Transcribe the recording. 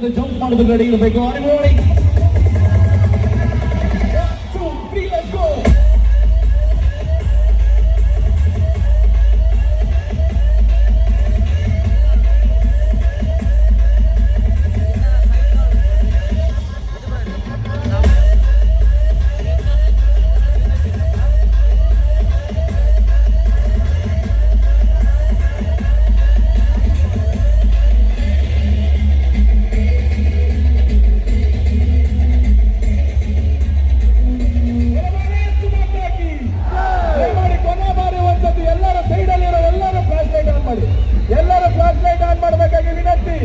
ಜೊತೆ ಜಂಪ್ ಮಾಡೋದಕ್ಕೆ ರೆಡಿ ಇರಬೇಕು. ಎಲ್ಲರೂ ಫ್ಲಾಶ್ ಲೈಟ್ ಆನ್ ಮಾಡಬೇಕಾಗಿ ವಿನಂತಿ.